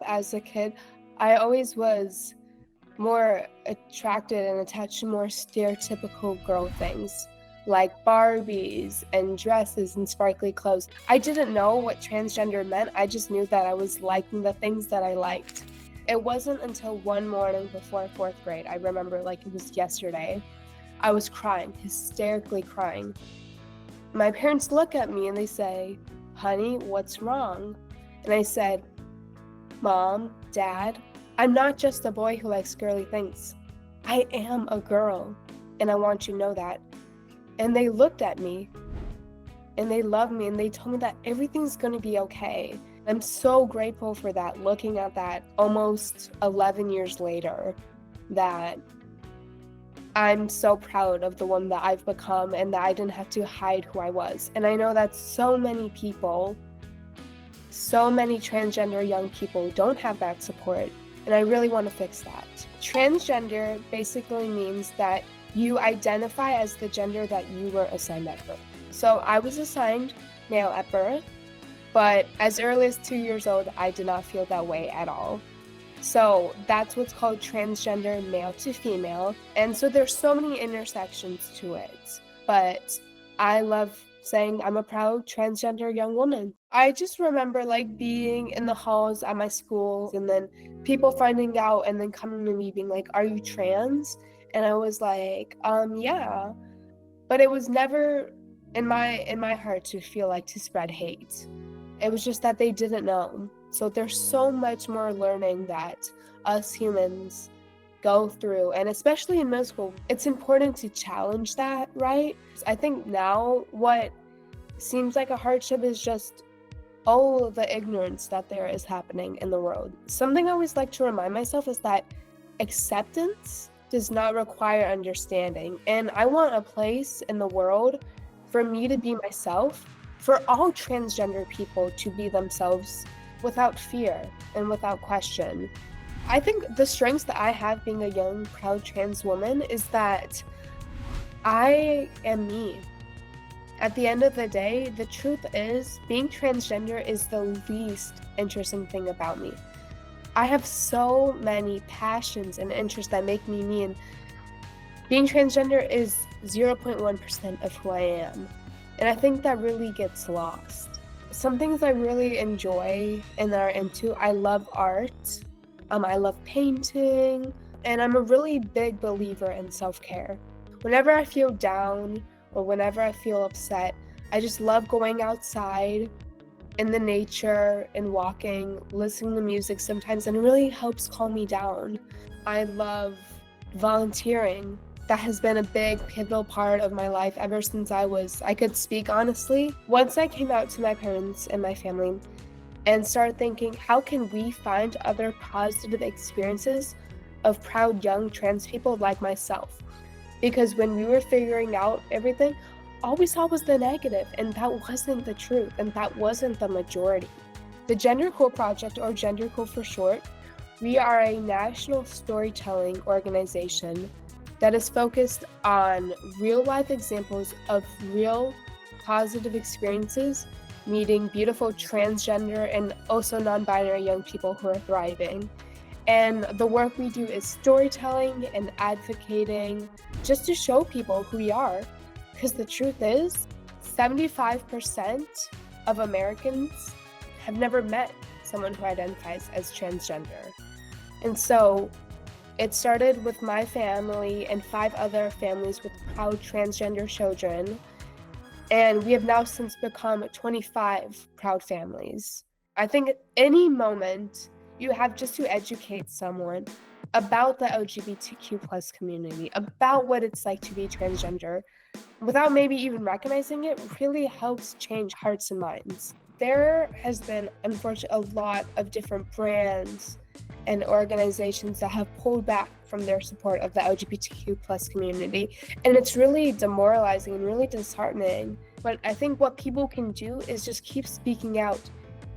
As a kid, I always was more attracted and attached to more stereotypical girl things, like Barbies and dresses and sparkly clothes. I didn't know what transgender meant. I just knew that I was liking the things that I liked. It wasn't until one morning before fourth grade, I remember like it was yesterday, I was crying, hysterically crying. My parents look at me and they say, "Honey, what's wrong?" And I said, "Mom, Dad, I'm not just a boy who likes girly things. I am a girl, and I want you to know that." And they looked at me, and they loved me, and they told me that everything's going to be okay. I'm so grateful for that, looking at that almost 11 years later, that I'm so proud of the woman that I've become and that I didn't have to hide who I was. And I know that so many people, so many transgender young people don't have that support, and I really want to fix that. Transgender basically means that you identify as the gender that you were assigned at birth. So I was assigned male at birth, but as early as 2 years old, I did not feel that way at all. So that's what's called transgender, male to female. And so there's so many intersections to it, but I love saying I'm a proud transgender young woman. I just remember like being in the halls at my school and then people finding out and then coming to me being like, "Are you trans?" And I was like, yeah. But it was never in my heart to feel like to spread hate. It was just that they didn't know. So there's so much more learning that us humans go through, and especially in middle school, it's important to challenge that, right? I think now what seems like a hardship is just all the ignorance that there is happening in the world. Something I always like to remind myself is that acceptance does not require understanding, and I want a place in the world for me to be myself, for all transgender people to be themselves without fear and without question. I think the strengths that I have being a young, proud trans woman is that I am me. At the end of the day, the truth is, being transgender is the least interesting thing about me. I have so many passions and interests that make me me, and being transgender is 0.1% of who I am. And I think that really gets lost. Some things I really enjoy and are into, I love art, I love painting, and I'm a really big believer in self-care. Whenever I feel down or whenever I feel upset, I just love going outside in the nature and walking, listening to music sometimes, and it really helps calm me down. I love volunteering. That has been a big pivotal part of my life ever since I could speak honestly. Once I came out to my parents and my family and started thinking, how can we find other positive experiences of proud young trans people like myself? Because when we were figuring out everything, all we saw was the negative, and that wasn't the truth, and that wasn't the majority. The Gender Cool Project, or Gender Cool for short, we are a national storytelling organization that is focused on real-life examples of real positive experiences, meeting beautiful transgender and also non-binary young people who are thriving. And the work we do is storytelling and advocating just to show people who we are. Because the truth is, 75% of Americans have never met someone who identifies as transgender. And so it started with my family and 5 other families with proud transgender children. And we have now since become 25 proud families. I think at any moment you have just to educate someone about the LGBTQ plus community, about what it's like to be transgender, without maybe even recognizing it, really helps change hearts and minds. There has been, unfortunately, a lot of different brands and organizations that have pulled back from their support of the LGBTQ plus community. And it's really demoralizing and really disheartening. But I think what people can do is just keep speaking out,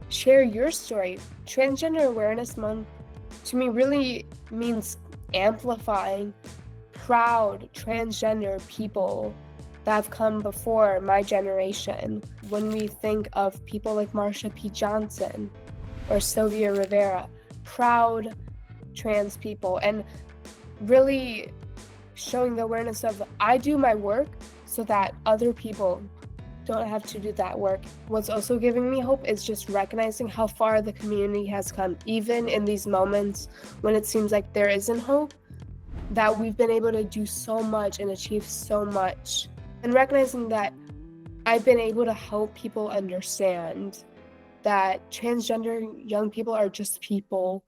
share your story. Transgender Awareness Month, to me, really means amplifying proud transgender people that have come before my generation. When we think of people like Marsha P. Johnson or Sylvia Rivera, proud trans people, and really showing the awareness of I do my work so that other people don't have to do that work. What's also giving me hope is just recognizing how far the community has come, even in these moments when it seems like there isn't hope, that we've been able to do so much and achieve so much. And recognizing that I've been able to help people understand that transgender young people are just people